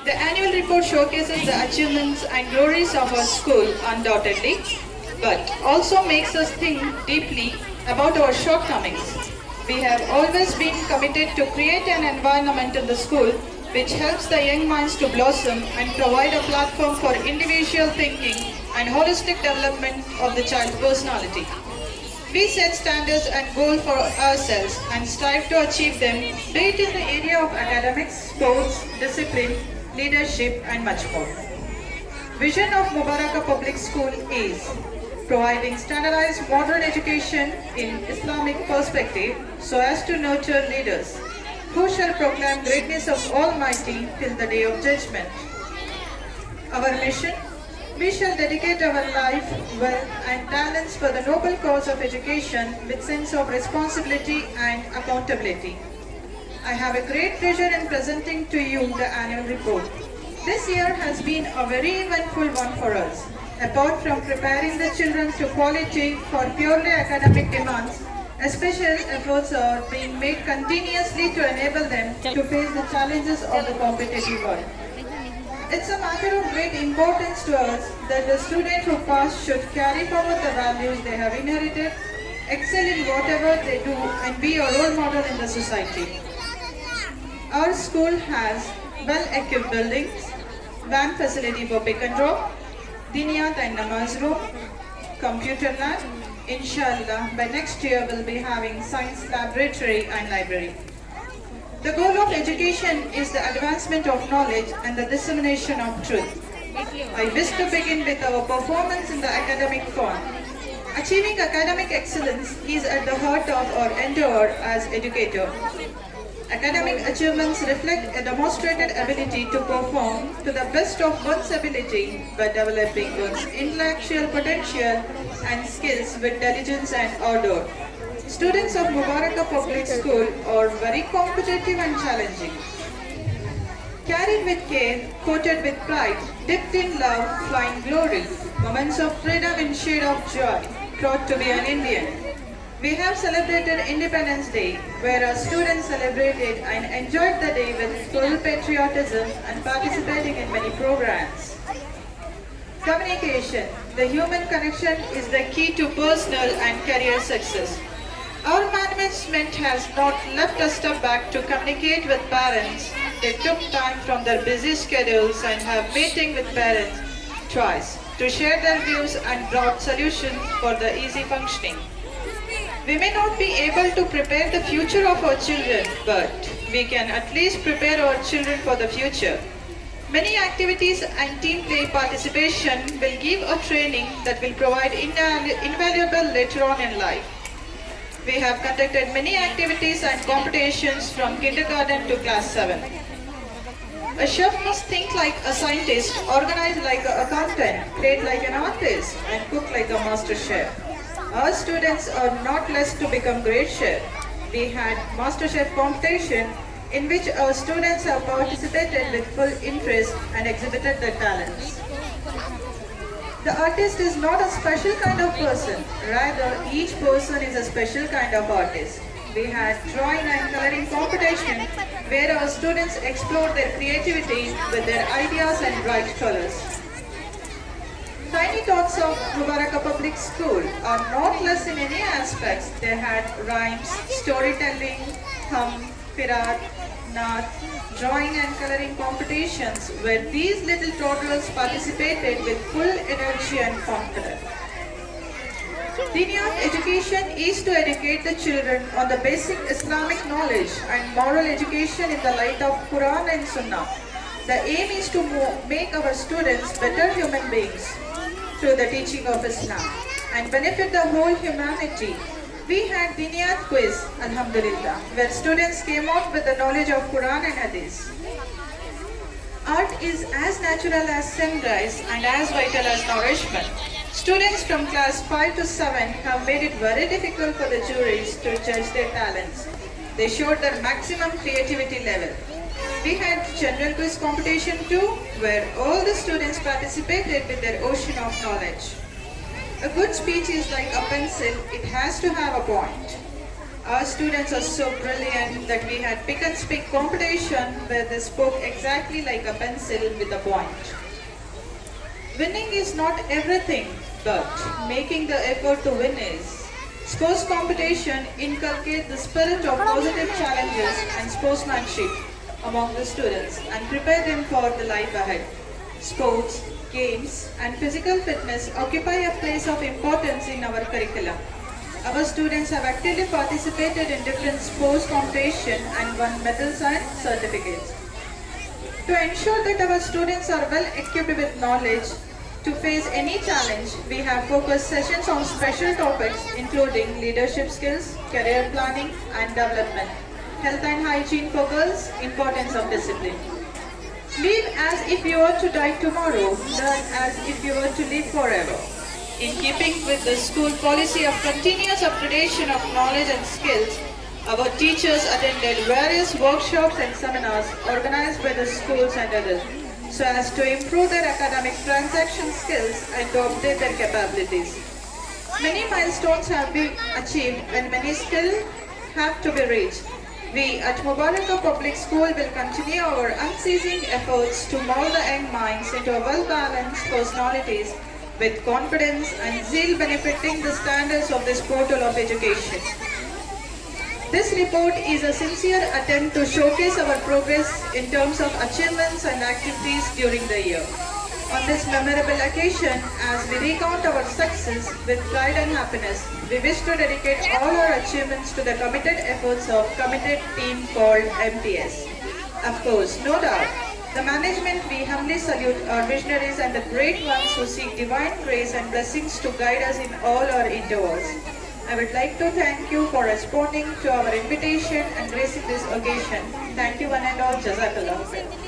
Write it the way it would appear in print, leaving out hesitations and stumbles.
The annual report showcases the achievements and glories of our school undoubtedly, but also makes us think deeply about our shortcomings. We have always been committed to create an environment in the school which helps the young minds to blossom and provide a platform for individual thinking and holistic development of the child's personality. We set standards and goals for ourselves and strive to achieve them, be it in the area of academics, sports, discipline, leadership, and much more. Vision of Mubaraka Public School is providing standardized modern education in Islamic perspective so as to nurture leaders who shall proclaim greatness of Almighty till the day of judgment. Our mission: we shall dedicate our life, wealth and talents for the noble cause of education with sense of responsibility and accountability. I have a great pleasure in presenting to you the annual report. This year has been a very eventful one for us. Apart from preparing the children to quality for purely academic demands, special efforts are being made continuously to enable them to face the challenges of the competitive world. It's a matter of great importance to us that the student who pass should carry forward the values they have inherited, excel in whatever they do and be a role model in the society. Our school has well-equipped buildings, van facility for pick and drop, diniyat and namaz room, computer lab. Inshallah, by next year we'll be having science laboratory and library. The goal of education is the advancement of knowledge and the dissemination of truth. I wish to begin with our performance in the academic form. Achieving academic excellence is at the heart of our endeavor as educator. Academic achievements reflect a demonstrated ability to perform to the best of one's ability by developing one's intellectual potential and skills with diligence and ardor. Students of Mubaraka Public School are very competitive and challenging. Carried with care, coated with pride, dipped in love, flying glory, moments of freedom in shade of joy, proud to be an Indian. We have celebrated Independence Day, where our students celebrated and enjoyed the day with full patriotism and participating in many programs. Communication, the human connection, is the key to personal and career success. Our management has not left a step back to communicate with parents. They took time from their busy schedules and have meeting with parents twice to share their views and brought solutions for the easy functioning. We may not be able to prepare the future of our children, but we can at least prepare our children for the future. Many activities and team play participation will give a training that will provide invaluable later on in life. We have conducted many activities and competitions from kindergarten to class 7. A chef must think like a scientist, organize like an accountant, create like an artist, and cook like a master chef. Our students are not less to become great chefs. We had master chef competition in which our students have participated with full interest and exhibited their talents. The artist is not a special kind of person, rather each person is a special kind of artist. We had drawing and coloring competition where our students explored their creativity with their ideas and bright colors. Tiny Tots of Mubaraka Public School are not less in any aspects. They had rhymes, storytelling, hum, firat, naat, drawing and coloring competitions where these little toddlers participated with full energy and confidence. Diniyat education is to educate the children on the basic Islamic knowledge and moral education in the light of Quran and Sunnah. The aim is to make our students better human beings through the teaching of Islam and benefit the whole humanity. We had Diniyat quiz, Alhamdulillah, where students came out with the knowledge of Quran and Hadith. Art is as natural as sunrise and as vital as nourishment. Students from class 5 to 7 have made it very difficult for the juries to judge their talents. They showed their maximum creativity level. We had general quiz competition too, where all the students participated with their ocean of knowledge. A good speech is like a pencil, it has to have a point. Our students are so brilliant that we had pick and speak competition where they spoke exactly like a pencil with a point. Winning is not everything, but making the effort to win is. Sports competition inculcate the spirit of positive challenges and sportsmanship among the students and prepare them for the life ahead. Sports, games, and physical fitness occupy a place of importance in our curriculum. Our students have actively participated in different sports competition and won medals and certificates. To ensure that our students are well equipped with knowledge to face any challenge, we have focused sessions on special topics including leadership skills, career planning and development, health and hygiene for girls, importance of discipline. Live as if you were to die tomorrow, learn as if you were to live forever. In keeping with the school policy of continuous upgradation of knowledge and skills, our teachers attended various workshops and seminars organized by the schools and others so as to improve their academic transaction skills and to update their capabilities. Many milestones have been achieved and many still have to be reached. We at Mubaraka Public School will continue our unceasing efforts to mold the young minds into well-balanced personalities with confidence and zeal benefiting the standards of this portal of education. This report is a sincere attempt to showcase our progress in terms of achievements and activities during the year. On this memorable occasion, as we recount our success with pride and happiness, we wish to dedicate all our achievements to the committed efforts of committed team called MTS. Of course, no doubt, the management we humbly salute our visionaries and the great ones who seek divine grace and blessings to guide us in all our endeavors. I would like to thank you for responding to our invitation and gracing this occasion. Thank you one and all. Jazakallah.